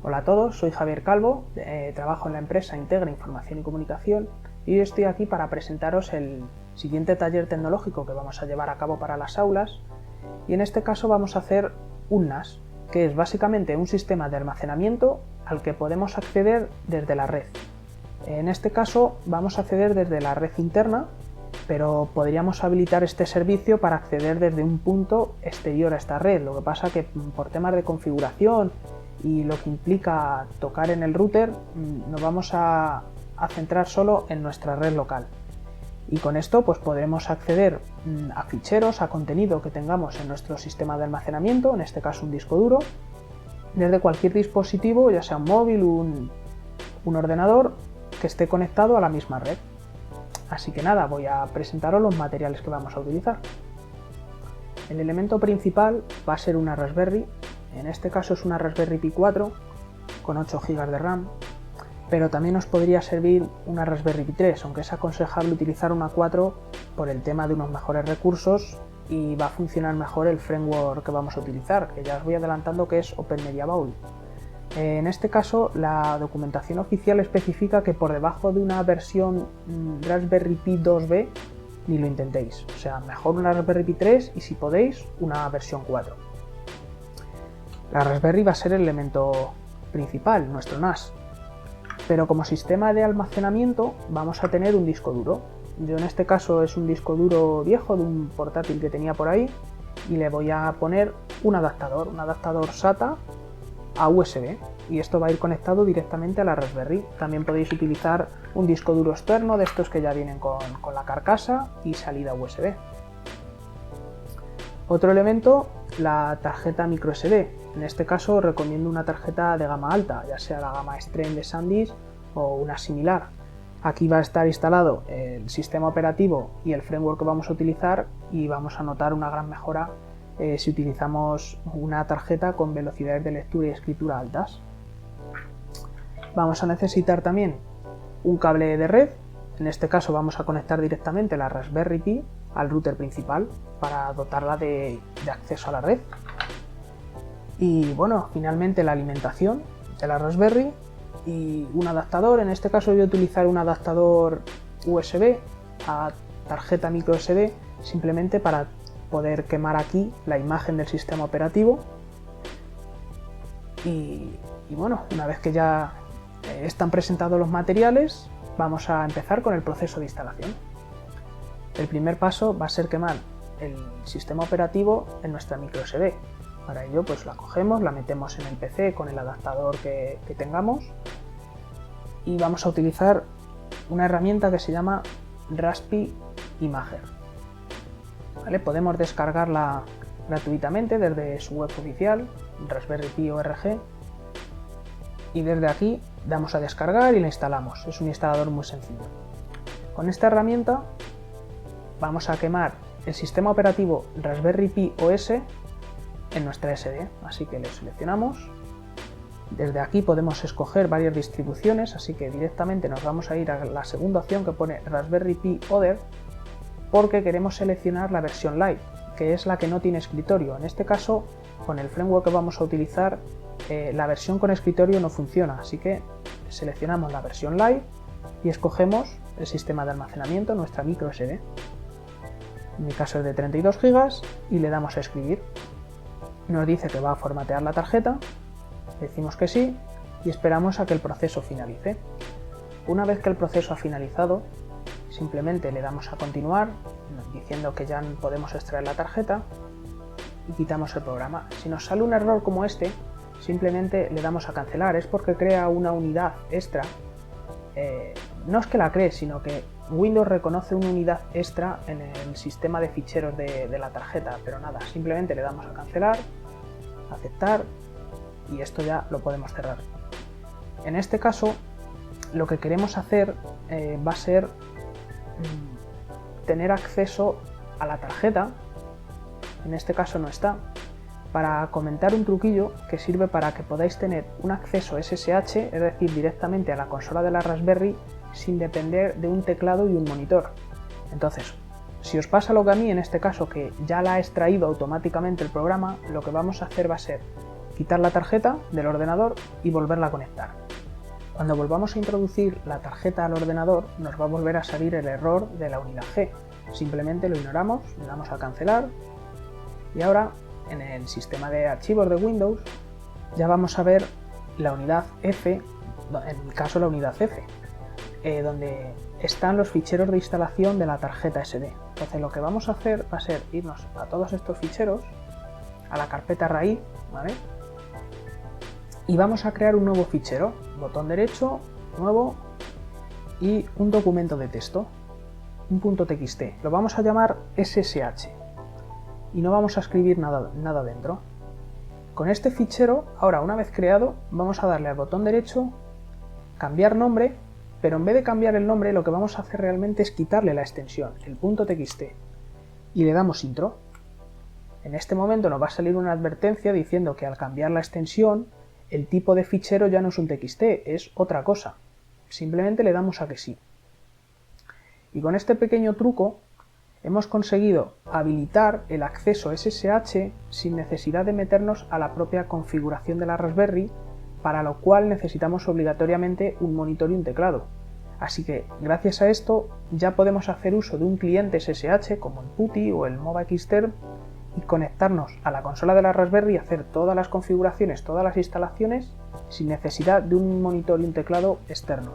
Hola a todos, soy Javier Calvo, trabajo en la empresa Integra Información y Comunicación y hoy estoy aquí para presentaros el siguiente taller tecnológico que vamos a llevar a cabo para las aulas, y en este caso vamos a hacer un NAS, que es básicamente un sistema de almacenamiento al que podemos acceder desde la red. En este caso vamos a acceder desde la red interna, pero podríamos habilitar este servicio para acceder desde un punto exterior a esta red. Lo que pasa que por temas de configuración y lo que implica tocar en el router, nos vamos a centrar solo en nuestra red local. Y con esto pues podremos acceder a ficheros, a contenido que tengamos en nuestro sistema de almacenamiento, en este caso un disco duro, desde cualquier dispositivo, ya sea un móvil o un ordenador que esté conectado a la misma red. Así que nada, voy a presentaros los materiales que vamos a utilizar. El elemento principal va a ser una Raspberry, en este caso es una Raspberry Pi 4 con 8 GB de RAM, pero también os podría servir una Raspberry Pi 3, aunque es aconsejable utilizar una 4 por el tema de unos mejores recursos y va a funcionar mejor el framework que vamos a utilizar, que ya os voy adelantando que es OpenMediaBaul. En este caso, la documentación oficial especifica que por debajo de una versión Raspberry Pi 2B ni lo intentéis, o sea, mejor una Raspberry Pi 3 y si podéis una versión 4. La Raspberry va a ser el elemento principal, nuestro NAS, pero como sistema de almacenamiento vamos a tener un disco duro. Yo en este caso es un disco duro viejo de un portátil que tenía por ahí y le voy a poner un adaptador SATA a USB, y esto va a ir conectado directamente a la Raspberry. También podéis utilizar un disco duro externo de estos que ya vienen con la carcasa y salida USB. Otro elemento, la tarjeta microSD. En este caso os recomiendo una tarjeta de gama alta, ya sea la gama Extreme de SanDisk o una similar. Aquí va a estar instalado el sistema operativo y el framework que vamos a utilizar, y vamos a notar una gran mejora si utilizamos una tarjeta con velocidades de lectura y escritura altas. Vamos a necesitar también un cable de red. En este caso vamos a conectar directamente la Raspberry Pi al router principal para dotarla de acceso a la red. Y bueno, finalmente la alimentación de la Raspberry y un adaptador. En este caso voy a utilizar un adaptador USB a tarjeta micro SD, simplemente para poder quemar aquí la imagen del sistema operativo. Y bueno, una vez que ya están presentados los materiales, vamos a empezar con el proceso de instalación. El primer paso va a ser quemar el sistema operativo en nuestra micro SD. Para ello pues la cogemos, la metemos en el PC con el adaptador que tengamos, y vamos a utilizar una herramienta que se llama Raspi Imager. ¿Vale? Podemos descargarla gratuitamente desde su web oficial, Raspberry Pi org, y desde aquí damos a descargar y la instalamos. Es un instalador muy sencillo. Con esta herramienta vamos a quemar el sistema operativo Raspberry Pi OS en nuestra SD, así que lo seleccionamos. Desde aquí podemos escoger varias distribuciones, así que directamente nos vamos a ir a la segunda opción que pone Raspberry Pi Other, porque queremos seleccionar la versión Lite, que es la que no tiene escritorio. En este caso, con el framework que vamos a utilizar, la versión con escritorio no funciona, así que seleccionamos la versión Lite y escogemos el sistema de almacenamiento, nuestra micro SD. En mi caso es de 32 GB y le damos a escribir. Nos dice que va a formatear la tarjeta, decimos que sí y esperamos a que el proceso finalice. Una vez que el proceso ha finalizado, simplemente le damos a continuar, diciendo que ya podemos extraer la tarjeta, y quitamos el programa. Si nos sale un error como este, simplemente le damos a cancelar. Es porque crea una unidad extra. No es que la cree, sino que Windows reconoce una unidad extra en el sistema de ficheros de la tarjeta, pero nada, simplemente le damos a cancelar, aceptar, y esto ya lo podemos cerrar. En este caso, lo que queremos hacer va a ser tener acceso a la tarjeta. En este caso no está, para comentar un truquillo que sirve para que podáis tener un acceso SSH, es decir, directamente a la consola de la Raspberry sin depender de un teclado y un monitor. Entonces, si os pasa lo que a mí en este caso, que ya la ha extraído automáticamente el programa, lo que vamos a hacer va a ser quitar la tarjeta del ordenador y volverla a conectar. Cuando volvamos a introducir la tarjeta al ordenador, nos va a volver a salir el error de la unidad G. Simplemente lo ignoramos, le damos a cancelar y ahora en el sistema de archivos de Windows ya vamos a ver la unidad F, en mi caso la unidad F, donde están los ficheros de instalación de la tarjeta SD. Entonces lo que vamos a hacer va a ser irnos a todos estos ficheros, a la carpeta raíz, ¿vale? Y vamos a crear un nuevo fichero, botón derecho, nuevo, y un documento de texto, un .txt. Lo vamos a llamar SSH y no vamos a escribir nada dentro. Con este fichero, ahora una vez creado, vamos a darle al botón derecho, cambiar nombre, pero en vez de cambiar el nombre, lo que vamos a hacer realmente es quitarle la extensión, el .txt, y le damos intro. En este momento nos va a salir una advertencia diciendo que al cambiar la extensión, el tipo de fichero ya no es un txt, es otra cosa. Simplemente le damos a que sí. Y con este pequeño truco hemos conseguido habilitar el acceso SSH sin necesidad de meternos a la propia configuración de la Raspberry, para lo cual necesitamos obligatoriamente un monitor y un teclado. Así que gracias a esto ya podemos hacer uso de un cliente SSH como el PuTTY o el MovaXterm y conectarnos a la consola de la Raspberry y hacer todas las configuraciones, todas las instalaciones sin necesidad de un monitor y un teclado externos.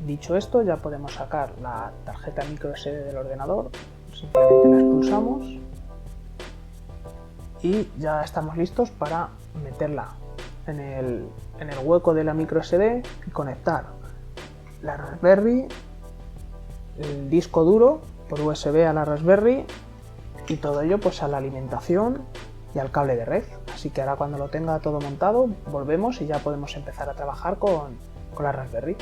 Dicho esto, ya podemos sacar la tarjeta microSD del ordenador, simplemente la expulsamos y ya estamos listos para meterla en el hueco de la microSD y conectar la Raspberry, el disco duro por USB a la Raspberry y todo ello pues a la alimentación y al cable de red. Así que ahora cuando lo tenga todo montado volvemos y ya podemos empezar a trabajar con la Raspberry.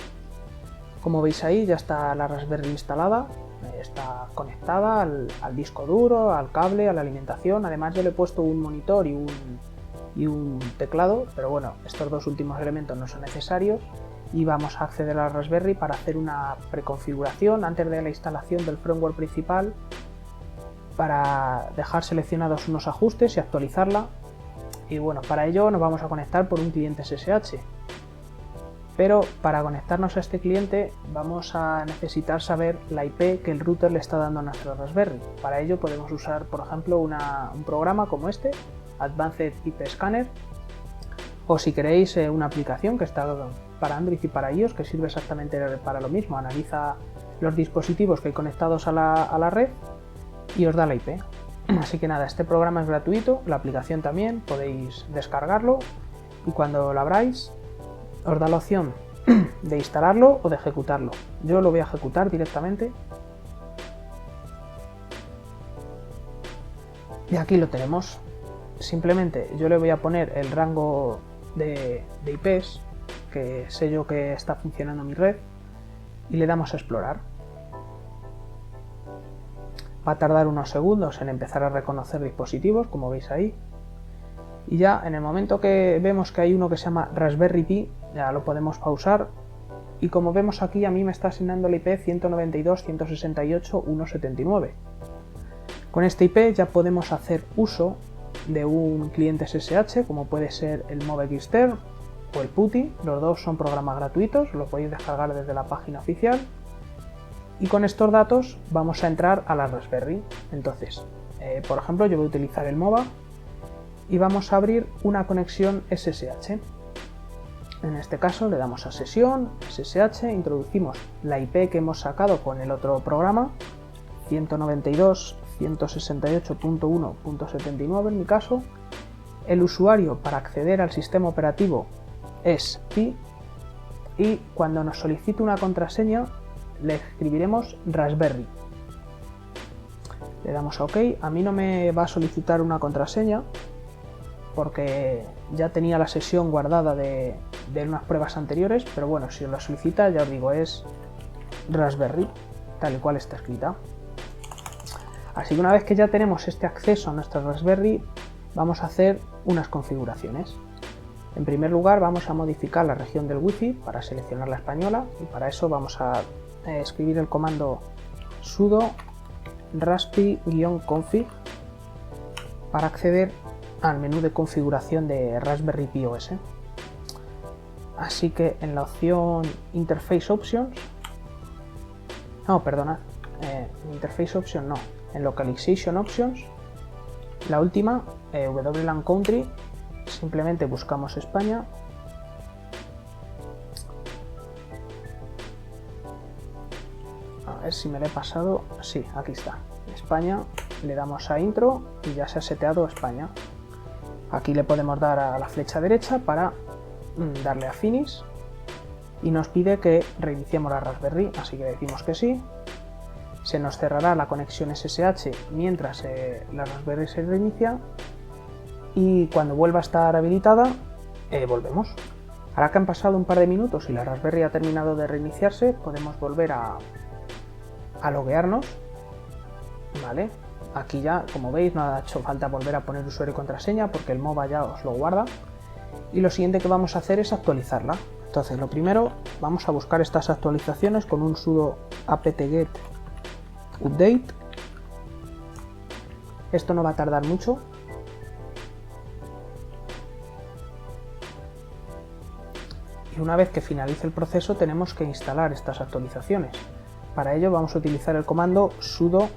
Como veis ahí ya está la Raspberry instalada, está conectada al disco duro, al cable, a la alimentación. Además yo le he puesto un monitor y un teclado, pero bueno, estos dos últimos elementos no son necesarios. Y vamos a acceder a la Raspberry para hacer una preconfiguración antes de la instalación del firmware principal, para dejar seleccionados unos ajustes y actualizarla. Y bueno, para ello nos vamos a conectar por un cliente SSH. Pero para conectarnos a este cliente vamos a necesitar saber la IP que el router le está dando a nuestra Raspberry. Para ello podemos usar, por ejemplo, un programa como este, Advanced IP Scanner, o si queréis una aplicación que está para Android y para iOS, que sirve exactamente para lo mismo. Analiza los dispositivos que hay conectados a la red y os da la IP. Así que nada, este programa es gratuito, la aplicación también, podéis descargarlo y cuando lo abráis os da la opción de instalarlo o de ejecutarlo. Yo lo voy a ejecutar directamente. Y aquí lo tenemos. Simplemente yo le voy a poner el rango de IPs, que sé yo que está funcionando mi red, y le damos a explorar. Va a tardar unos segundos en empezar a reconocer dispositivos, como veis ahí. Y ya en el momento que vemos que hay uno que se llama Raspberry Pi, ya lo podemos pausar. Y como vemos aquí, a mí me está asignando el IP 192.168.179. Con este IP ya podemos hacer uso de un cliente SSH, como puede ser el MovaXterm o el PuTTY. Los dos son programas gratuitos, los podéis descargar desde la página oficial. Y con estos datos vamos a entrar a la Raspberry. Entonces, por ejemplo, yo voy a utilizar el Mova y vamos a abrir una conexión SSH. En este caso le damos a sesión, SSH, introducimos la IP que hemos sacado con el otro programa, 192.168.1.79 en mi caso. El usuario para acceder al sistema operativo es pi y cuando nos solicite una contraseña le escribiremos Raspberry. Le damos a OK. A mí no me va a solicitar una contraseña porque ya tenía la sesión guardada de unas pruebas anteriores, pero bueno, si os la solicita, ya os digo, es Raspberry, tal y cual está escrita. Así que una vez que ya tenemos este acceso a nuestra Raspberry, vamos a hacer unas configuraciones. En primer lugar, vamos a modificar la región del Wi-Fi para seleccionar la española, y para eso vamos a escribir el comando sudo raspi-config para acceder al menú de configuración de Raspberry Pi OS. Así que en la opción Interface Options, no, perdonad, Interface Options no, en Localization Options, la última, WLAN Country, simplemente buscamos España. A ver si me lo he pasado, sí, aquí está, España, le damos a Intro y ya se ha seteado España. Aquí le podemos dar a la flecha derecha para darle a Finish y nos pide que reiniciemos la Raspberry, así que decimos que sí. Se nos cerrará la conexión SSH mientras la Raspberry se reinicia y cuando vuelva a estar habilitada volvemos. Ahora que han pasado un par de minutos y la Raspberry ha terminado de reiniciarse, podemos volver a loguearnos, ¿vale? Aquí ya, como veis, no ha hecho falta volver a poner usuario y contraseña porque el MOBA ya os lo guarda. Y lo siguiente que vamos a hacer es actualizarla. Entonces, lo primero, vamos a buscar estas actualizaciones con un sudo apt-get update. Esto no va a tardar mucho. Y una vez que finalice el proceso tenemos que instalar estas actualizaciones. Para ello vamos a utilizar el comando sudo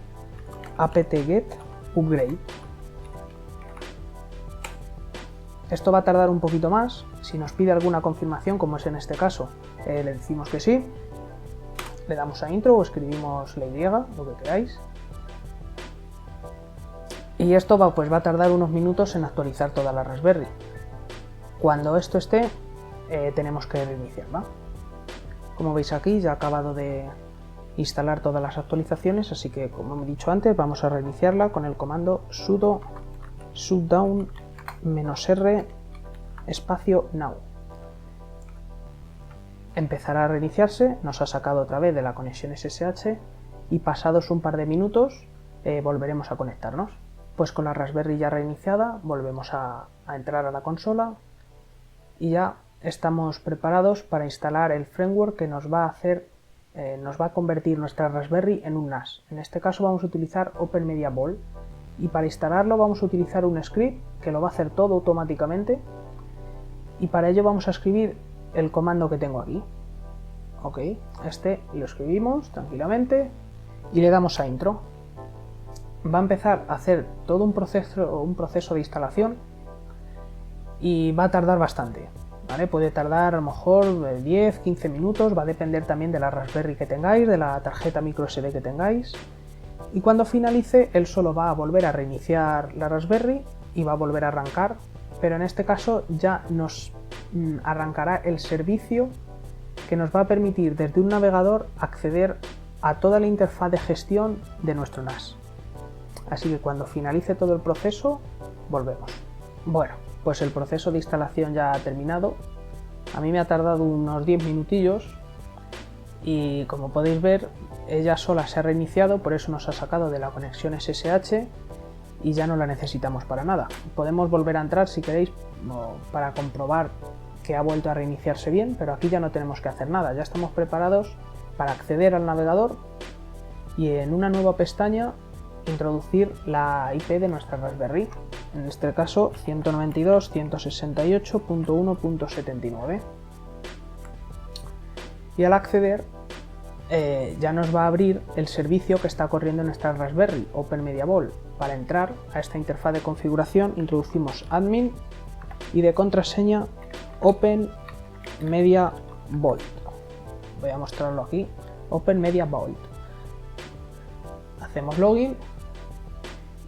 apt-get upgrade. Esto va a tardar un poquito más. Si nos pide alguna confirmación, como es en este caso, le decimos que sí. Le damos a intro o escribimos la Y, lo que queráis. Y esto va a tardar unos minutos en actualizar toda la Raspberry. Cuando esto esté, tenemos que reiniciarla. Como veis aquí, ya ha acabado de instalar todas las actualizaciones, así que, como he dicho antes, vamos a reiniciarla con el comando sudo shutdown -r espacio now. Empezará a reiniciarse, nos ha sacado otra vez de la conexión SSH y pasados un par de minutos volveremos a conectarnos. Pues con la Raspberry ya reiniciada volvemos a entrar a la consola y ya estamos preparados para instalar el framework que nos va a convertir nuestra Raspberry en un NAS. En este caso vamos a utilizar OpenMediaVault y para instalarlo vamos a utilizar un script que lo va a hacer todo automáticamente y para ello vamos a escribir el comando que tengo aquí. Ok, este lo escribimos tranquilamente y le damos a intro. Va a empezar a hacer todo un proceso de instalación y va a tardar bastante, ¿vale? Puede tardar a lo mejor 10-15 minutos, va a depender también de la Raspberry que tengáis, de la tarjeta microSD que tengáis. Y cuando finalice, él solo va a volver a reiniciar la Raspberry y va a volver a arrancar, pero en este caso ya nos arrancará el servicio que nos va a permitir desde un navegador acceder a toda la interfaz de gestión de nuestro NAS. Así que cuando finalice todo el proceso, volvemos. Bueno, pues el proceso de instalación ya ha terminado. A mí me ha tardado unos 10 minutillos y como podéis ver, ella sola se ha reiniciado, por eso nos ha sacado de la conexión SSH y ya no la necesitamos para nada. Podemos volver a entrar si queréis para comprobar que ha vuelto a reiniciarse bien, pero aquí ya no tenemos que hacer nada, ya estamos preparados para acceder al navegador y en una nueva pestaña introducir la IP de nuestra Raspberry, en este caso 192.168.1.79, y al acceder ya nos va a abrir el servicio que está corriendo en nuestra Raspberry, OpenMediaVault. Para entrar a esta interfaz de configuración introducimos admin y de contraseña OpenMediaVault. Voy a mostrarlo aquí, OpenMediaVault. Hacemos login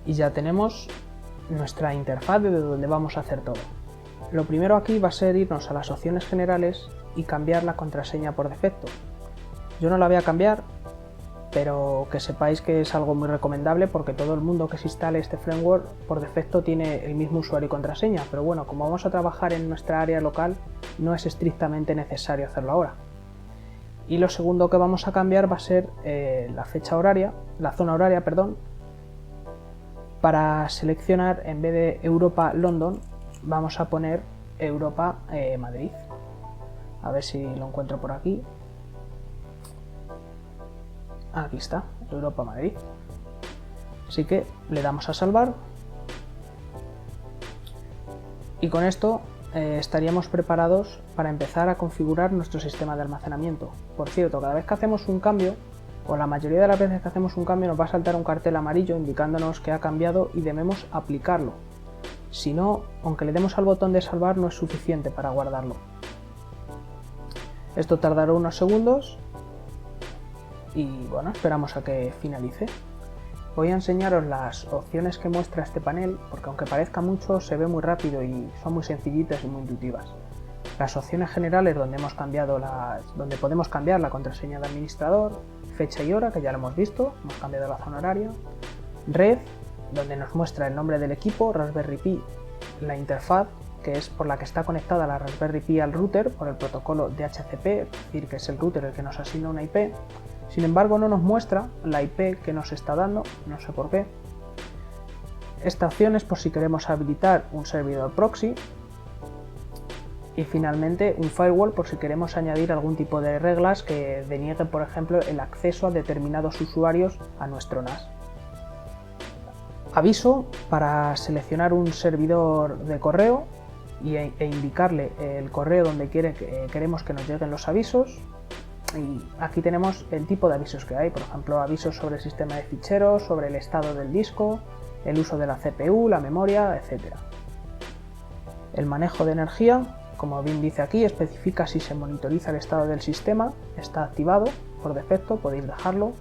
y ya tenemos nuestra interfaz desde donde vamos a hacer todo. Lo primero aquí va a ser irnos a las opciones generales y cambiar la contraseña por defecto. Yo no la voy a cambiar, pero que sepáis que es algo muy recomendable porque todo el mundo que se instale este framework por defecto tiene el mismo usuario y contraseña, pero bueno, como vamos a trabajar en nuestra área local no es estrictamente necesario hacerlo ahora. Y lo segundo que vamos a cambiar va a ser la zona horaria, para seleccionar, en vez de Europa London, vamos a poner Europa Madrid. A ver si lo encuentro por aquí. Aquí está, Europa Madrid. Así que le damos a salvar. Y con esto estaríamos preparados para empezar a configurar nuestro sistema de almacenamiento. Por cierto, cada vez que hacemos un cambio, o la mayoría de las veces que hacemos un cambio, nos va a saltar un cartel amarillo indicándonos que ha cambiado y debemos aplicarlo. Si no, aunque le demos al botón de salvar, no es suficiente para guardarlo. Esto tardará unos segundos y bueno, esperamos a que finalice. Voy a enseñaros las opciones que muestra este panel, porque aunque parezca mucho, se ve muy rápido y son muy sencillitas y muy intuitivas. Las opciones generales donde podemos cambiar la contraseña de administrador, fecha y hora, que ya lo hemos visto, hemos cambiado la zona horaria, red, donde nos muestra el nombre del equipo, Raspberry Pi, la interfaz, que es por la que está conectada la Raspberry Pi al router por el protocolo DHCP, es decir, que es el router el que nos asigna una IP. Sin embargo, no nos muestra la IP que nos está dando, no sé por qué. Esta opción es por si queremos habilitar un servidor proxy. Y finalmente un firewall por si queremos añadir algún tipo de reglas que denieguen, por ejemplo, el acceso a determinados usuarios a nuestro NAS. Aviso para seleccionar un servidor de correo e indicarle el correo donde queremos que nos lleguen los avisos. Y aquí tenemos el tipo de avisos que hay, por ejemplo, avisos sobre el sistema de ficheros, sobre el estado del disco, el uso de la CPU, la memoria, etc. El manejo de energía, como bien dice aquí, especifica si se monitoriza el estado del sistema, está activado por defecto, podéis dejarlo.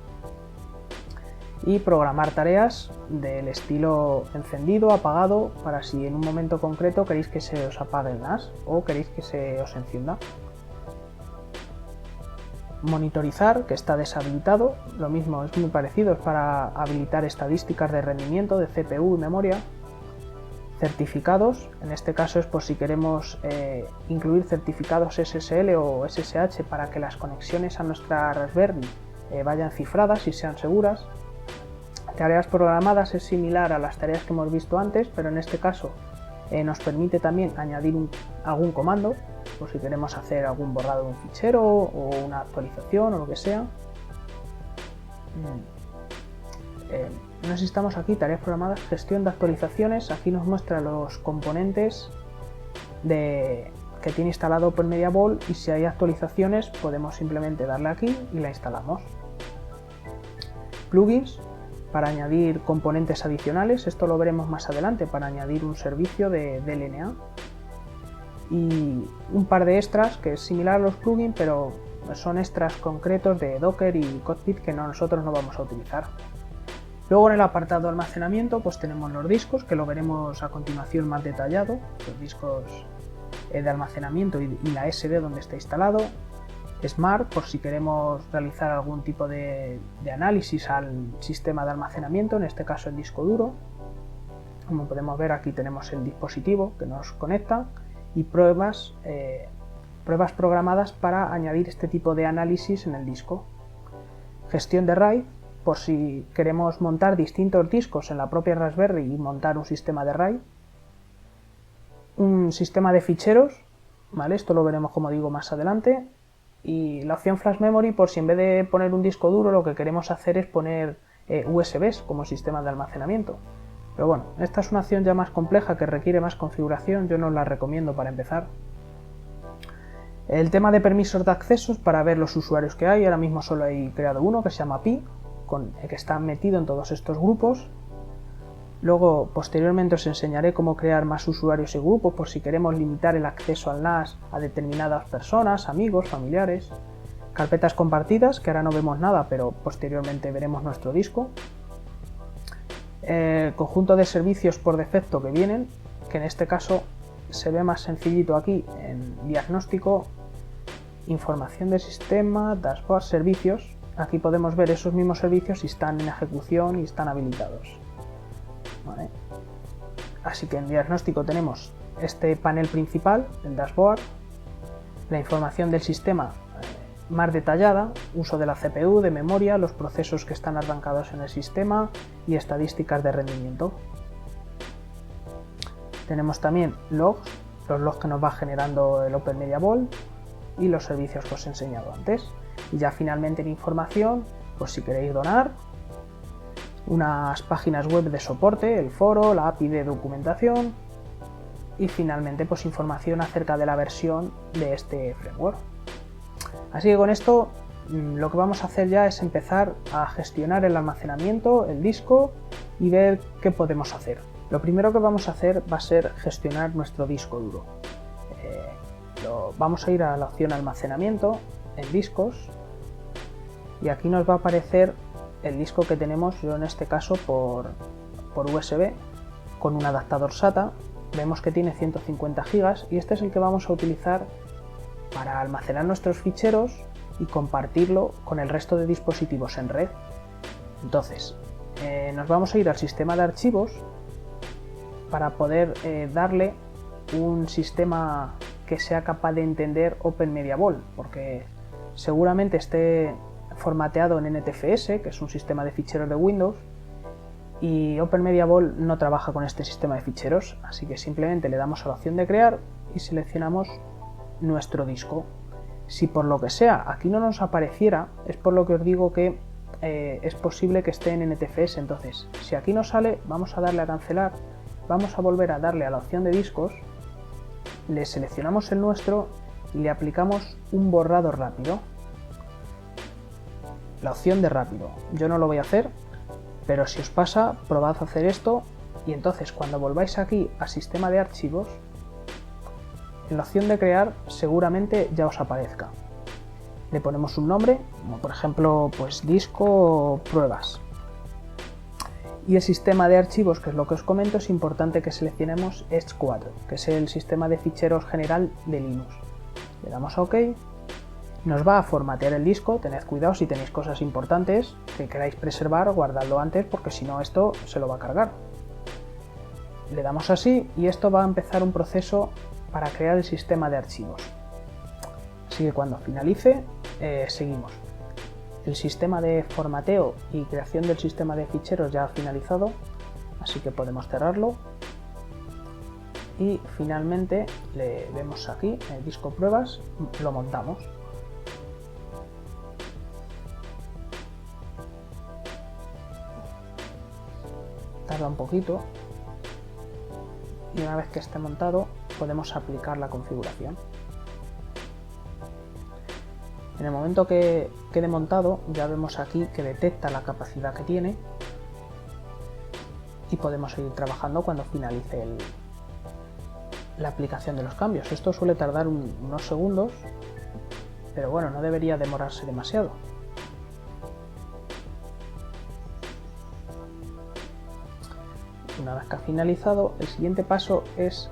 Y programar tareas del estilo encendido, apagado, para si en un momento concreto queréis que se os apague el NAS o queréis que se os encienda. Monitorizar, que está deshabilitado, lo mismo, es muy parecido, es para habilitar estadísticas de rendimiento de CPU y memoria. Certificados, en este caso es por si queremos incluir certificados SSL o SSH para que las conexiones a nuestra Raspberry vayan cifradas y sean seguras. Tareas programadas es similar a las tareas que hemos visto antes, pero en este caso nos permite también añadir algún comando, por si queremos hacer algún borrado de un fichero o una actualización o lo que sea. No necesitamos aquí tareas programadas, gestión de actualizaciones. Aquí nos muestra los componentes que tiene instalado OpenMediaVault y si hay actualizaciones podemos simplemente darle aquí y la instalamos. Plugins para añadir componentes adicionales, esto lo veremos más adelante, para añadir un servicio de DLNA. Y un par de extras que es similar a los plugins, pero son extras concretos de Docker y Cockpit que nosotros no vamos a utilizar. Luego en el apartado de almacenamiento pues tenemos los discos, que lo veremos a continuación más detallado, los discos de almacenamiento y la SD donde está instalado. Smart, por si queremos realizar algún tipo de análisis al sistema de almacenamiento, en este caso el disco duro. Como podemos ver, aquí tenemos el dispositivo que nos conecta y pruebas programadas para añadir este tipo de análisis en el disco. Gestión de RAID, por si queremos montar distintos discos en la propia Raspberry y montar un sistema de RAID. Un sistema de ficheros, ¿vale? Esto lo veremos, como digo, más adelante. Y la opción Flash Memory, por si en vez de poner un disco duro lo que queremos hacer es poner USBs como sistema de almacenamiento. Pero bueno, esta es una opción ya más compleja que requiere más configuración, yo no la recomiendo para empezar. El tema de permisos de accesos para ver los usuarios que hay, ahora mismo solo he creado uno que se llama Pi, que está metido en todos estos grupos. Luego, posteriormente os enseñaré cómo crear más usuarios y grupos por si queremos limitar el acceso al NAS a determinadas personas, amigos, familiares. Carpetas compartidas, que ahora no vemos nada, pero posteriormente veremos nuestro disco. Conjunto de servicios por defecto que vienen, que en este caso se ve más sencillito aquí en diagnóstico, información del sistema, dashboard, servicios. Aquí podemos ver esos mismos servicios si están en ejecución y están habilitados. Vale. Así que en diagnóstico tenemos este panel principal, el dashboard, la información del sistema más detallada, uso de la CPU, de memoria, los procesos que están arrancados en el sistema y estadísticas de rendimiento. Tenemos también logs, los logs que nos va generando el OpenMediaVault y los servicios que os he enseñado antes. Y ya finalmente en información, pues si queréis donar, unas páginas web de soporte, el foro, la API de documentación, y finalmente pues información acerca de la versión de este framework. Así que con esto lo que vamos a hacer ya es empezar a gestionar el almacenamiento, el disco y ver qué podemos hacer. Lo primero que vamos a hacer va a ser gestionar nuestro disco duro. Vamos a ir a la opción almacenamiento en discos y aquí nos va a aparecer el disco que tenemos, yo en este caso por USB con un adaptador SATA. Vemos que tiene 150 GB y este es el que vamos a utilizar para almacenar nuestros ficheros y compartirlo con el resto de dispositivos en red. Entonces, nos vamos a ir al sistema de archivos para poder darle un sistema que sea capaz de entender OpenMediaVault, porque seguramente esté formateado en NTFS, que es un sistema de ficheros de Windows, y OpenMediaVault no trabaja con este sistema de ficheros, así que simplemente le damos a la opción de crear y seleccionamos nuestro disco. Si por lo que sea aquí no nos apareciera, es por lo que os digo que es posible que esté en NTFS. Entonces, si aquí no sale, vamos a darle a cancelar, vamos a volver a darle a la opción de discos, le seleccionamos el nuestro y le aplicamos un borrado rápido. La opción de rápido, yo no lo voy a hacer, pero si os pasa, probad a hacer esto y entonces cuando volváis aquí a sistema de archivos, en la opción de crear seguramente ya os aparezca. Le ponemos un nombre, como por ejemplo pues disco pruebas. Y el sistema de archivos, que es lo que os comento, es importante que seleccionemos ESC4, que es el sistema de ficheros general de Linux. Le damos a OK. Nos va a formatear el disco, tened cuidado si tenéis cosas importantes que queráis preservar, guardadlo antes porque si no esto se lo va a cargar. Le damos así y esto va a empezar un proceso para crear el sistema de archivos. Así que cuando finalice, seguimos. El sistema de formateo y creación del sistema de ficheros ya ha finalizado, así que podemos cerrarlo. Y finalmente le vemos aquí, el disco pruebas, lo montamos. Tarda un poquito y una vez que esté montado podemos aplicar la configuración. En el momento que quede montado ya vemos aquí que detecta la capacidad que tiene y podemos seguir trabajando cuando finalice la aplicación de los cambios. Esto suele tardar unos segundos, pero bueno, no debería demorarse demasiado. Una vez que ha finalizado, el siguiente paso es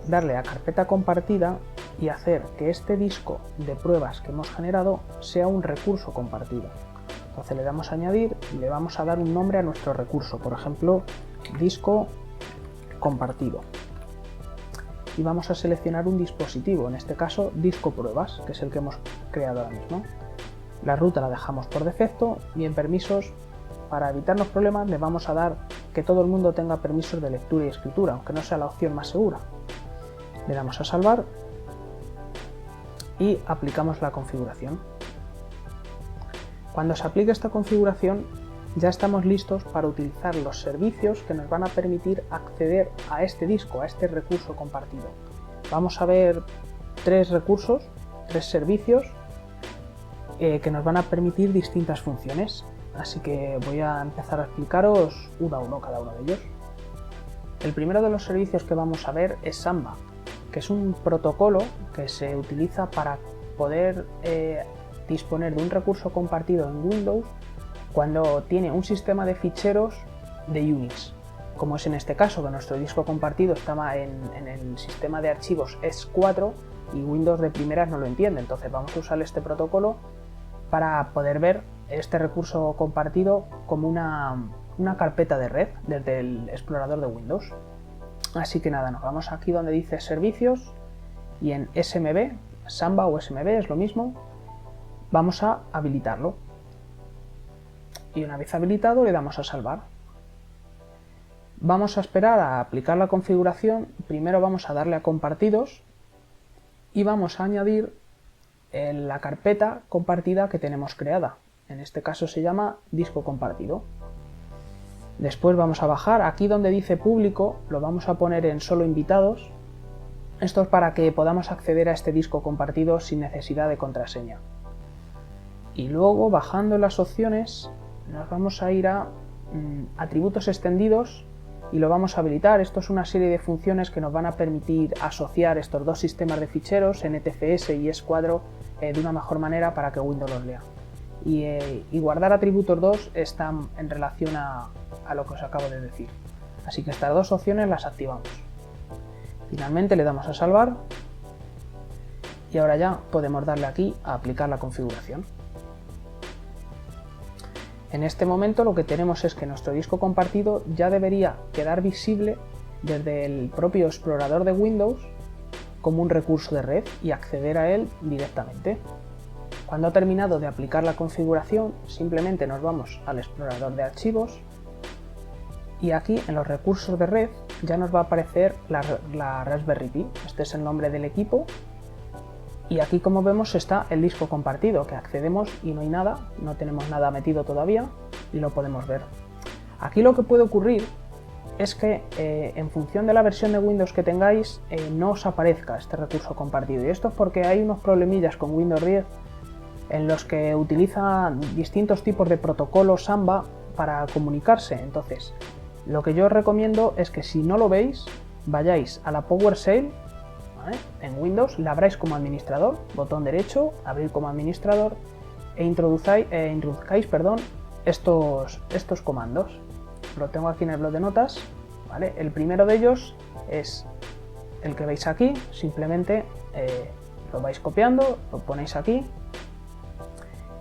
darle a carpeta compartida y hacer que este disco de pruebas que hemos generado sea un recurso compartido. Entonces le damos a añadir y le vamos a dar un nombre a nuestro recurso, por ejemplo, disco compartido. Y vamos a seleccionar un dispositivo, en este caso disco pruebas, que es el que hemos creado ahora mismo. La ruta la dejamos por defecto y en permisos, para evitarnos problemas, le vamos a dar que todo el mundo tenga permisos de lectura y escritura, aunque no sea la opción más segura. Le damos a salvar y aplicamos la configuración. Cuando se aplique esta configuración ya estamos listos para utilizar los servicios que nos van a permitir acceder a este disco, a este recurso compartido. Vamos a ver tres servicios que nos van a permitir distintas funciones. Así que voy a empezar a explicaros uno a uno cada uno de ellos. El primero de los servicios que vamos a ver es Samba, que es un protocolo que se utiliza para poder disponer de un recurso compartido en Windows cuando tiene un sistema de ficheros de Unix, como es en este caso, que nuestro disco compartido estaba en el sistema de archivos ESC4 y Windows de primeras no lo entiende. Entonces vamos a usar este protocolo para poder ver este recurso compartido como una carpeta de red desde el explorador de Windows. Así que nada, nos vamos aquí donde dice servicios y en SMB, Samba o SMB es lo mismo, vamos a habilitarlo. Y una vez habilitado le damos a salvar. Vamos a esperar a aplicar la configuración. Primero vamos a darle a compartidos y vamos a añadir la carpeta compartida que tenemos creada. En este caso se llama disco compartido. Después vamos a bajar, aquí donde dice público lo vamos a poner en solo invitados. Esto es para que podamos acceder a este disco compartido sin necesidad de contraseña. Y luego, bajando las opciones, nos vamos a ir a atributos extendidos y lo vamos a habilitar. Esto es una serie de funciones que nos van a permitir asociar estos dos sistemas de ficheros, NTFS y Escuadro, de una mejor manera para que Windows los lea. Y guardar atributos 2 están en relación a lo que os acabo de decir. Así que estas dos opciones las activamos. Finalmente le damos a salvar y ahora ya podemos darle aquí a aplicar la configuración. En este momento lo que tenemos es que nuestro disco compartido ya debería quedar visible desde el propio explorador de Windows como un recurso de red y acceder a él directamente. Cuando ha terminado de aplicar la configuración, simplemente nos vamos al explorador de archivos y aquí en los recursos de red ya nos va a aparecer la Raspberry Pi. Este es el nombre del equipo y aquí, como vemos, está el disco compartido, que accedemos y no hay nada, no tenemos nada metido todavía y lo podemos ver. Aquí lo que puede ocurrir es que en función de la versión de Windows que tengáis no os aparezca este recurso compartido, y esto es porque hay unos problemillas con Windows 10 en los que utiliza distintos tipos de protocolos Samba para comunicarse. Entonces, lo que yo os recomiendo es que si no lo veis, vayáis a la PowerShell, ¿vale? En Windows, la abráis como administrador, botón derecho, abrir como administrador, e introduzcáis estos comandos. Lo tengo aquí en el blog de notas, ¿vale? El primero de ellos es el que veis aquí, simplemente lo vais copiando, lo ponéis aquí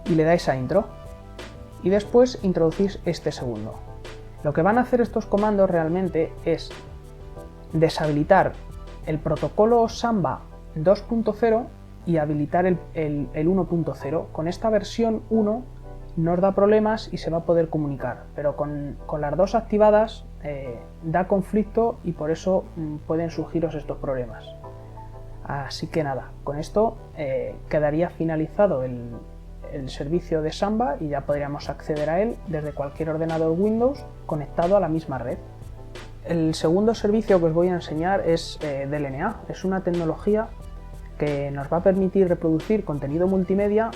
y le dais a intro. Y después introducís este segundo. Lo que van a hacer estos comandos realmente es deshabilitar el protocolo Samba 2.0 y habilitar el 1.0. Con esta versión 1 no os da problemas y se va a poder comunicar, pero con las dos activadas da conflicto y por eso pueden surgiros estos problemas. Así que nada, con esto quedaría finalizado el servicio de Samba y ya podríamos acceder a él desde cualquier ordenador Windows conectado a la misma red. El segundo servicio que os voy a enseñar es DLNA. Es una tecnología que nos va a permitir reproducir contenido multimedia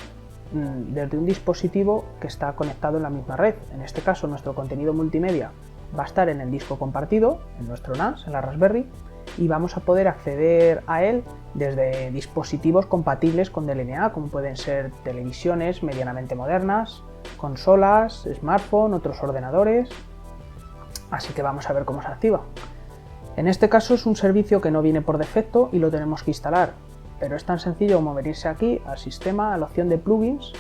desde un dispositivo que está conectado en la misma red. En este caso, nuestro contenido multimedia va a estar en el disco compartido, en nuestro NAS, en la Raspberry, y vamos a poder acceder a él desde dispositivos compatibles con DLNA, como pueden ser televisiones medianamente modernas, consolas, smartphones, otros ordenadores. Así que vamos a ver cómo se activa. En este caso es un servicio que no viene por defecto y lo tenemos que instalar, pero es tan sencillo como venirse aquí al sistema, a la opción de plugins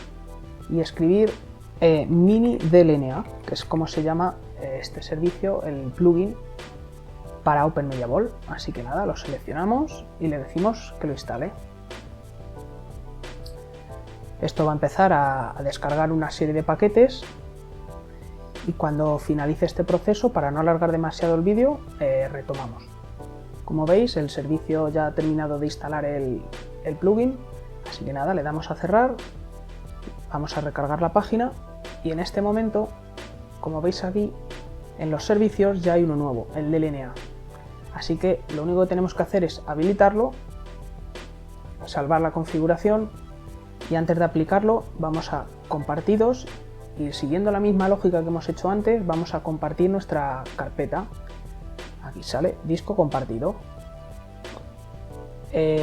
y escribir mini DLNA, que es como se llama este servicio, el plugin para OpenMediaVault. Así que nada, lo seleccionamos y le decimos que lo instale. Esto va a empezar a descargar una serie de paquetes y cuando finalice este proceso, para no alargar demasiado el vídeo, retomamos. Como veis, el servicio ya ha terminado de instalar el plugin, así que nada, le damos a cerrar, vamos a recargar la página y en este momento, como veis aquí, en los servicios ya hay uno nuevo, el DLNA. Así que lo único que tenemos que hacer es habilitarlo, salvar la configuración y antes de aplicarlo vamos a compartidos y siguiendo la misma lógica que hemos hecho antes vamos a compartir nuestra carpeta. Aquí sale disco compartido.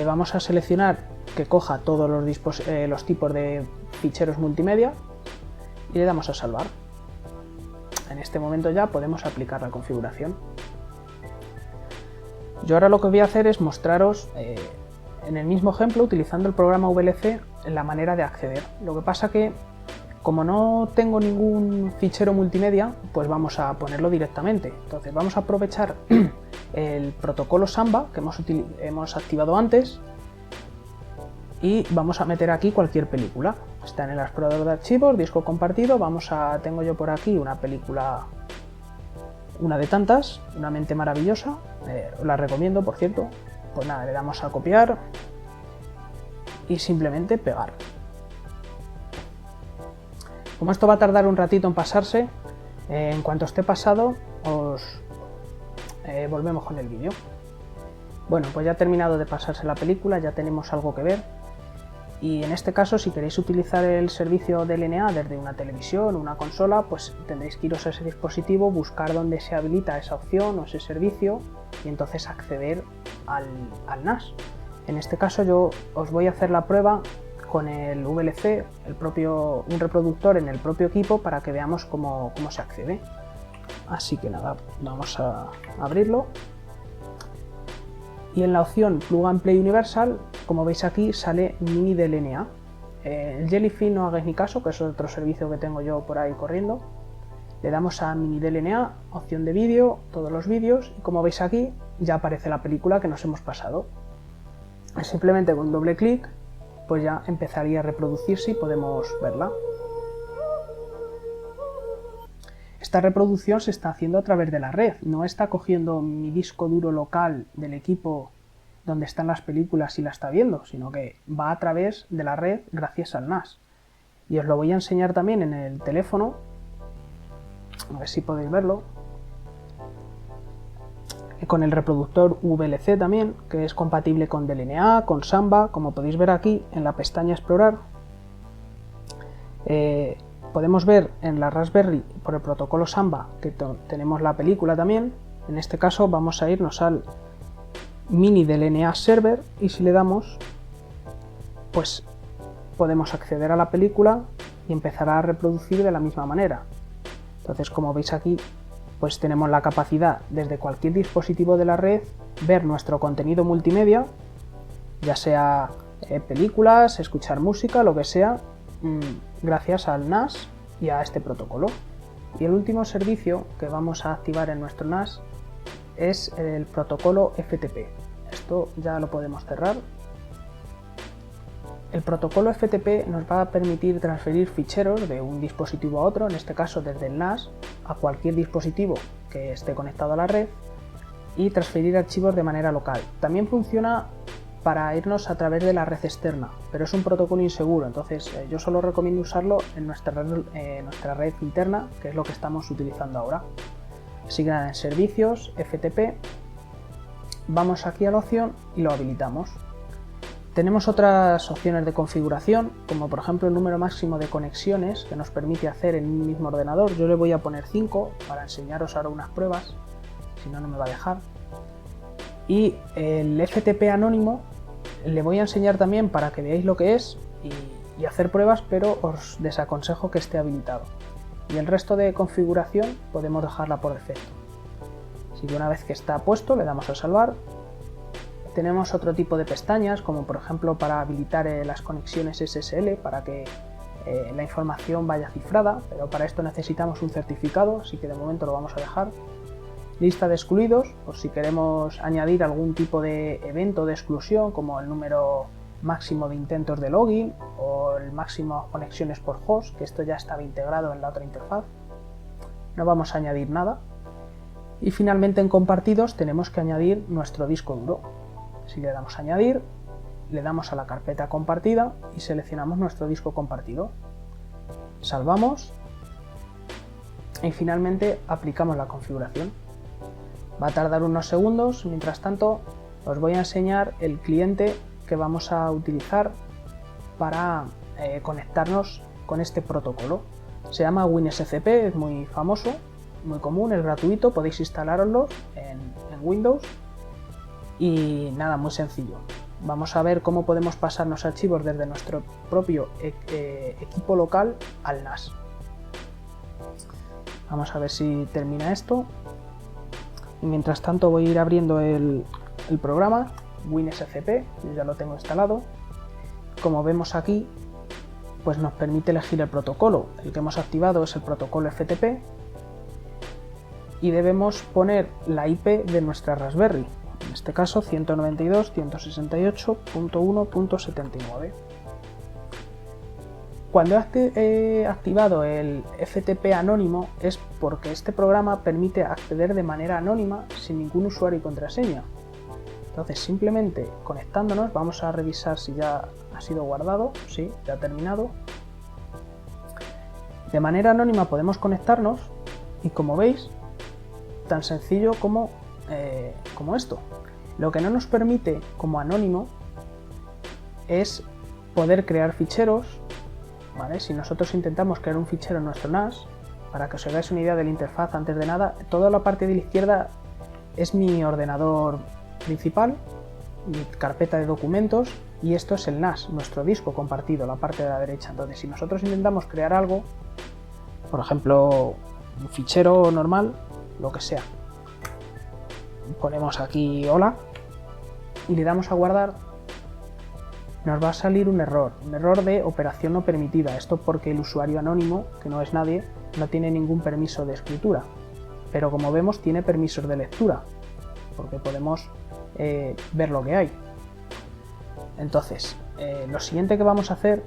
Vamos a seleccionar que coja todos los tipos de ficheros multimedia y le damos a salvar. En este momento ya podemos aplicar la configuración. Yo ahora lo que voy a hacer es mostraros en el mismo ejemplo, utilizando el programa VLC, la manera de acceder. Lo que pasa que como no tengo ningún fichero multimedia, pues vamos a ponerlo directamente. Entonces vamos a aprovechar el protocolo Samba que hemos activado antes y vamos a meter aquí cualquier película. Está en el explorador de archivos, disco compartido. Tengo yo por aquí una película, una de tantas, Una mente maravillosa. Os la recomiendo, por cierto. Pues nada, le damos a copiar y simplemente pegar. Como esto va a tardar un ratito en pasarse, En cuanto esté pasado, os volvemos con el vídeo. Bueno, pues ya ha terminado de pasarse la película, ya tenemos algo que ver. Y en este caso, si queréis utilizar el servicio de LNA desde una televisión o una consola, pues tendréis que iros a ese dispositivo, buscar dónde se habilita esa opción o ese servicio y entonces acceder al NAS. En este caso yo os voy a hacer la prueba con el VLC, un reproductor en el propio equipo, para que veamos cómo se accede. Así que nada, vamos a abrirlo. Y en la opción Plug and Play Universal, como veis aquí, sale Mini DLNA. El Jellyfin no hagáis ni caso, que es otro servicio que tengo yo por ahí corriendo. Le damos a Mini DLNA, opción de vídeo, todos los vídeos, y como veis aquí, ya aparece la película que nos hemos pasado. Simplemente con un doble clic, pues ya empezaría a reproducirse y podemos verla. Esta reproducción se está haciendo a través de la red, no está cogiendo mi disco duro local del equipo donde están las películas y la está viendo, sino que va a través de la red gracias al NAS. Y os lo voy a enseñar también en el teléfono, a ver si podéis verlo, con el reproductor VLC también, que es compatible con DLNA, con Samba, como podéis ver aquí en la pestaña Explorar. Podemos ver en la Raspberry por el protocolo Samba que tenemos la película también. En este caso vamos a irnos al Mini DLNA Server y si le damos, pues podemos acceder a la película y empezará a reproducir de la misma manera. Entonces, como veis aquí, pues tenemos la capacidad desde cualquier dispositivo de la red ver nuestro contenido multimedia, ya sea películas, escuchar música, lo que sea, gracias al NAS y a este protocolo. Y el último servicio que vamos a activar en nuestro NAS es el protocolo FTP. Esto ya lo podemos cerrar. El protocolo FTP nos va a permitir transferir ficheros de un dispositivo a otro, en este caso desde el NAS a cualquier dispositivo que esté conectado a la red, y transferir archivos de manera local. También funciona para irnos a través de la red externa, pero es un protocolo inseguro, entonces yo solo recomiendo usarlo en nuestra red interna, que es lo que estamos utilizando ahora. Así que nada, en servicios, FTP, vamos aquí a la opción y lo habilitamos. Tenemos otras opciones de configuración, como por ejemplo el número máximo de conexiones que nos permite hacer en un mismo ordenador. Yo le voy a poner 5 para enseñaros ahora unas pruebas, si no, no me va a dejar. Y el FTP anónimo le voy a enseñar también para que veáis lo que es y hacer pruebas, pero os desaconsejo que esté habilitado. Y el resto de configuración podemos dejarla por defecto. Así que una vez que está puesto, le damos a salvar. Tenemos otro tipo de pestañas, como por ejemplo para habilitar las conexiones SSL para que la información vaya cifrada, pero para esto necesitamos un certificado, así que de momento lo vamos a dejar. Lista de excluidos, por si queremos añadir algún tipo de evento de exclusión, como el número máximo de intentos de login o el máximo de conexiones por host, que esto ya estaba integrado en la otra interfaz. No vamos a añadir nada. Y finalmente en compartidos tenemos que añadir nuestro disco duro. Si le damos a añadir, le damos a la carpeta compartida y seleccionamos nuestro disco compartido. Salvamos y finalmente aplicamos la configuración. Va a tardar unos segundos, mientras tanto os voy a enseñar el cliente que vamos a utilizar para conectarnos con este protocolo. Se llama WinSCP, es muy famoso, muy común, es gratuito, podéis instalároslo en Windows y nada, muy sencillo. Vamos a ver cómo podemos pasarnos archivos desde nuestro propio equipo local al NAS. Vamos a ver si termina esto. Y mientras tanto voy a ir abriendo el programa WinSCP, yo ya lo tengo instalado. Como vemos aquí, pues nos permite elegir el protocolo. El que hemos activado es el protocolo FTP y debemos poner la IP de nuestra Raspberry, en este caso 192.168.1.79. Cuando he activado el FTP anónimo es porque este programa permite acceder de manera anónima sin ningún usuario y contraseña. Entonces simplemente conectándonos vamos a revisar si ya ha sido guardado. Sí, ya ha terminado. De manera anónima podemos conectarnos Y como veis, tan sencillo como esto. Lo que no nos permite como anónimo es poder crear ficheros, ¿vale? Si nosotros intentamos crear un fichero en nuestro NAS, para que os hagáis una idea de la interfaz, antes de nada, toda la parte de la izquierda es mi ordenador principal, mi carpeta de documentos, y esto es el NAS, nuestro disco compartido, la parte de la derecha. Entonces, si nosotros intentamos crear algo, por ejemplo, un fichero normal, lo que sea, ponemos aquí hola y le damos a guardar, nos va a salir un error de operación no permitida. Esto porque el usuario anónimo, que no es nadie, no tiene ningún permiso de escritura, pero como vemos tiene permisos de lectura, porque podemos ver lo que hay. Entonces, lo siguiente que vamos a hacer,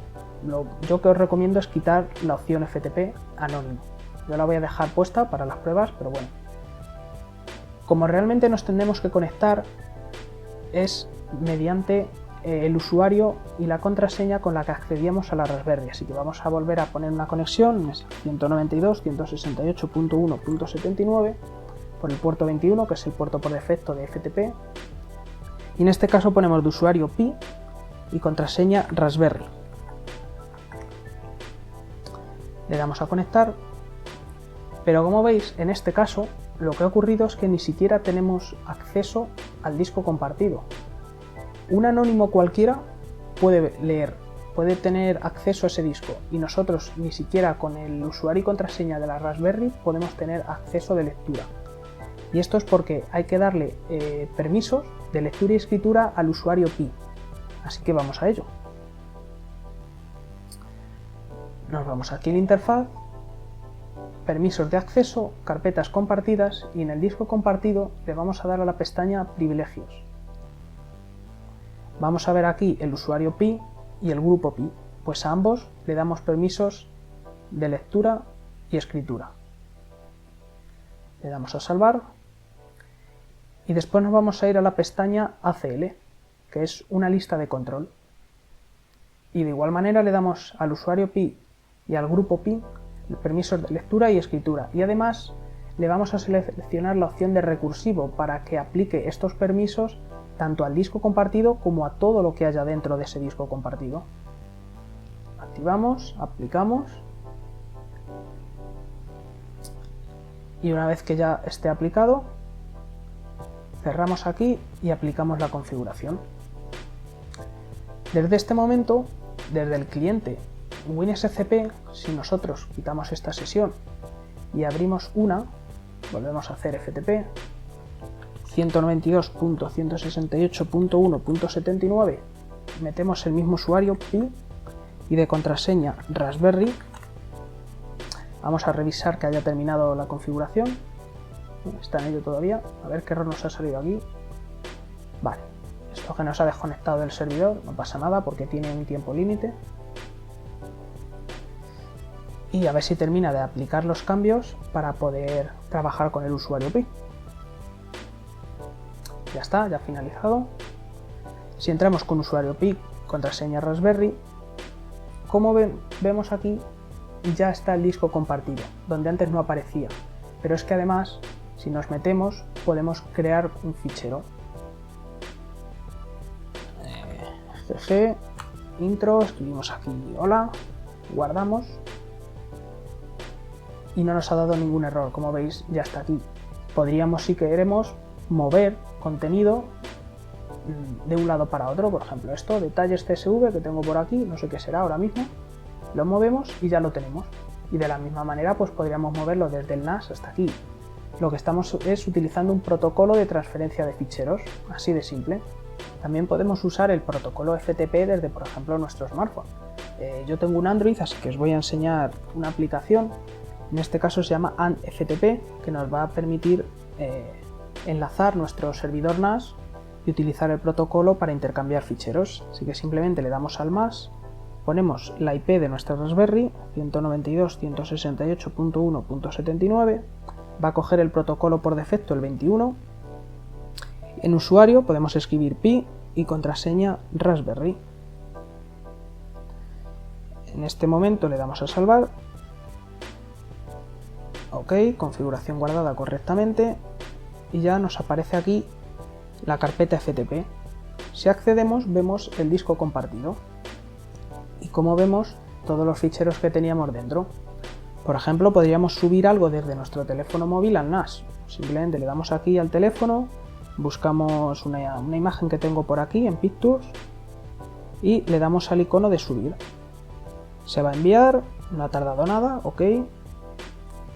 yo que os recomiendo es quitar la opción FTP anónimo. Yo la voy a dejar puesta para las pruebas, pero bueno. Como realmente nos tendremos que conectar es mediante el usuario y la contraseña con la que accedíamos a la Raspberry, así que vamos a volver a poner una conexión, es 192.168.1.79 por el puerto 21, que es el puerto por defecto de FTP, y en este caso ponemos de usuario pi y contraseña Raspberry. Le damos a conectar, pero como veis en este caso lo que ha ocurrido es que ni siquiera tenemos acceso al disco compartido. Un anónimo cualquiera puede leer, puede tener acceso a ese disco, y nosotros ni siquiera con el usuario y contraseña de la Raspberry podemos tener acceso de lectura. Y esto es porque hay que darle permisos de lectura y escritura al usuario pi. Así que vamos a ello. Nos vamos aquí en la interfaz, permisos de acceso, carpetas compartidas, y en el disco compartido le vamos a dar a la pestaña privilegios. Vamos a ver aquí el usuario pi y el grupo pi, pues a ambos le damos permisos de lectura y escritura. Le damos a salvar y después nos vamos a ir a la pestaña ACL, que es una lista de control. Y de igual manera le damos al usuario pi y al grupo pi permisos de lectura y escritura, y además le vamos a seleccionar la opción de recursivo para que aplique estos permisos tanto al disco compartido como a todo lo que haya dentro de ese disco compartido. Activamos, aplicamos, y una vez que ya esté aplicado, cerramos aquí y aplicamos la configuración. Desde este momento, desde el cliente WinSCP, si nosotros quitamos esta sesión y abrimos una, volvemos a hacer FTP 192.168.1.79, metemos el mismo usuario pi y de contraseña Raspberry. Vamos a revisar que haya terminado la configuración. Está en ello todavía. A ver qué error nos ha salido aquí. Vale, esto que nos ha desconectado del servidor, no pasa nada porque tiene un tiempo límite. Y a ver si termina de aplicar los cambios para poder trabajar con el usuario pi. Ya está, ya ha finalizado. Si entramos con usuario pi, contraseña Raspberry, como vemos aquí, ya está el disco compartido, donde antes no aparecía. Pero es que además, si nos metemos, podemos crear un fichero. GG, intro, escribimos aquí hola, guardamos, y no nos ha dado ningún error. Como veis, ya está aquí. Podríamos, si queremos, mover contenido de un lado para otro, por ejemplo esto, detalles CSV que tengo por aquí, no sé qué será ahora mismo, lo movemos y ya lo tenemos, y de la misma manera pues podríamos moverlo desde el NAS hasta aquí. Lo que estamos es utilizando un protocolo de transferencia de ficheros, así de simple. También podemos usar el protocolo FTP desde, por ejemplo, nuestro smartphone. Yo tengo un Android, así que os voy a enseñar una aplicación, en este caso se llama AndFTP, que nos va a permitir enlazar nuestro servidor NAS y utilizar el protocolo para intercambiar ficheros. Así que simplemente le damos al más, ponemos la IP de nuestra Raspberry 192.168.1.79, va a coger el protocolo por defecto el 21. En usuario podemos escribir pi y contraseña Raspberry. En este momento le damos a salvar, Ok, configuración guardada correctamente y ya nos aparece aquí la carpeta FTP. Si accedemos vemos el disco compartido y como vemos todos los ficheros que teníamos dentro. Por ejemplo, podríamos subir algo desde nuestro teléfono móvil al NAS. Simplemente le damos aquí al teléfono, buscamos una imagen que tengo por aquí en Pictures y le damos al icono de subir. Se va a enviar, no ha tardado nada, ok.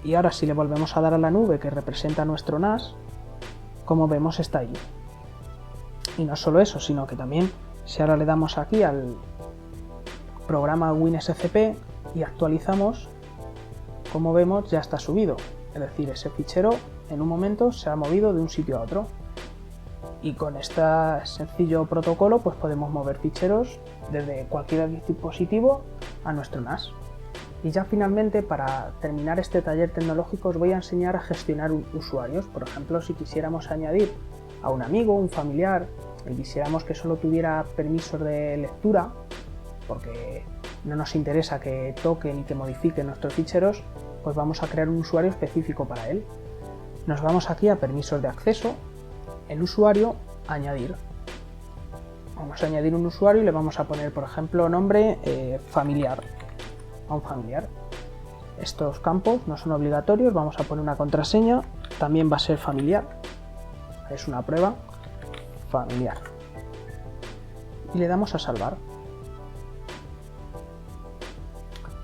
Y ahora si le volvemos a dar a la nube que representa nuestro NAS, como vemos está ahí. Y no solo eso, sino que también si ahora le damos aquí al programa WinSCP y actualizamos, como vemos ya está subido. Es decir, ese fichero en un momento se ha movido de un sitio a otro. Y con este sencillo protocolo pues podemos mover ficheros desde cualquier dispositivo a nuestro NAS. Y ya finalmente, para terminar este taller tecnológico, os voy a enseñar a gestionar usuarios. Por ejemplo, si quisiéramos añadir a un amigo, un familiar, y quisiéramos que solo tuviera permisos de lectura, porque no nos interesa que toquen y que modifiquen nuestros ficheros, pues vamos a crear un usuario específico para él. Nos vamos aquí a permisos de acceso, el usuario, añadir. Vamos a añadir un usuario y le vamos a poner, por ejemplo, nombre familiar. A un familiar. Estos campos no son obligatorios, vamos a poner una contraseña, también va a ser familiar, es una prueba, familiar. Y le damos a salvar.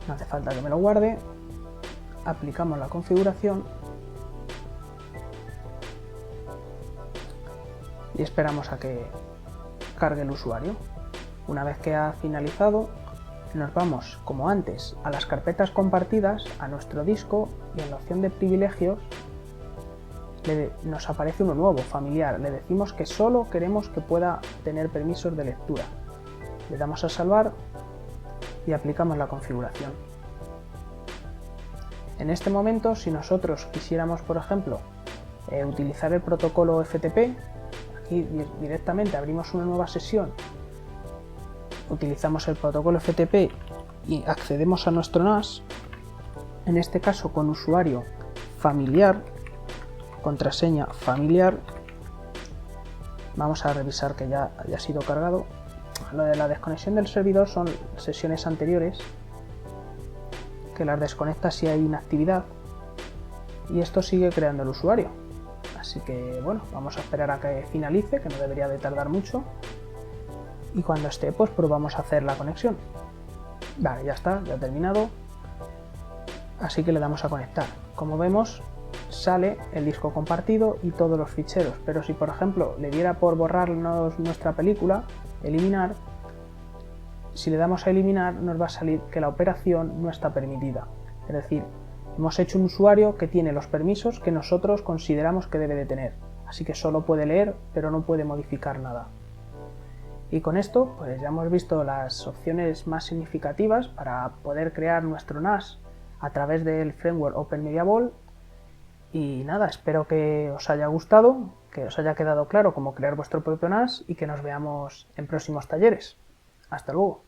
No hace falta que me lo guarde, aplicamos la configuración y esperamos a que cargue el usuario. Una vez que ha finalizado, nos vamos, como antes, a las carpetas compartidas, a nuestro disco y en la opción de privilegios nos aparece uno nuevo, familiar. Le decimos que solo queremos que pueda tener permisos de lectura. Le damos a salvar y aplicamos la configuración. En este momento, si nosotros quisiéramos, por ejemplo, utilizar el protocolo FTP, aquí directamente abrimos una nueva sesión, utilizamos el protocolo FTP y accedemos a nuestro NAS, en este caso con usuario familiar, contraseña familiar. Vamos a revisar que ya haya sido cargado. Lo de la desconexión del servidor son sesiones anteriores que las desconecta si hay inactividad y esto sigue creando el usuario. Así que bueno, vamos a esperar a que finalice, que no debería de tardar mucho. Y cuando esté, pues probamos a hacer la conexión. Vale, ya está, ya ha terminado. Así que le damos a conectar. Como vemos, sale el disco compartido y todos los ficheros. Pero si, por ejemplo, le diera por borrarnos nuestra película, eliminar, si le damos a eliminar, nos va a salir que la operación no está permitida. Es decir, hemos hecho un usuario que tiene los permisos que nosotros consideramos que debe de tener. Así que solo puede leer, pero no puede modificar nada. Y con esto pues ya hemos visto las opciones más significativas para poder crear nuestro NAS a través del framework OpenMediaVault. Y nada, espero que os haya gustado, que os haya quedado claro cómo crear vuestro propio NAS y que nos veamos en próximos talleres. Hasta luego.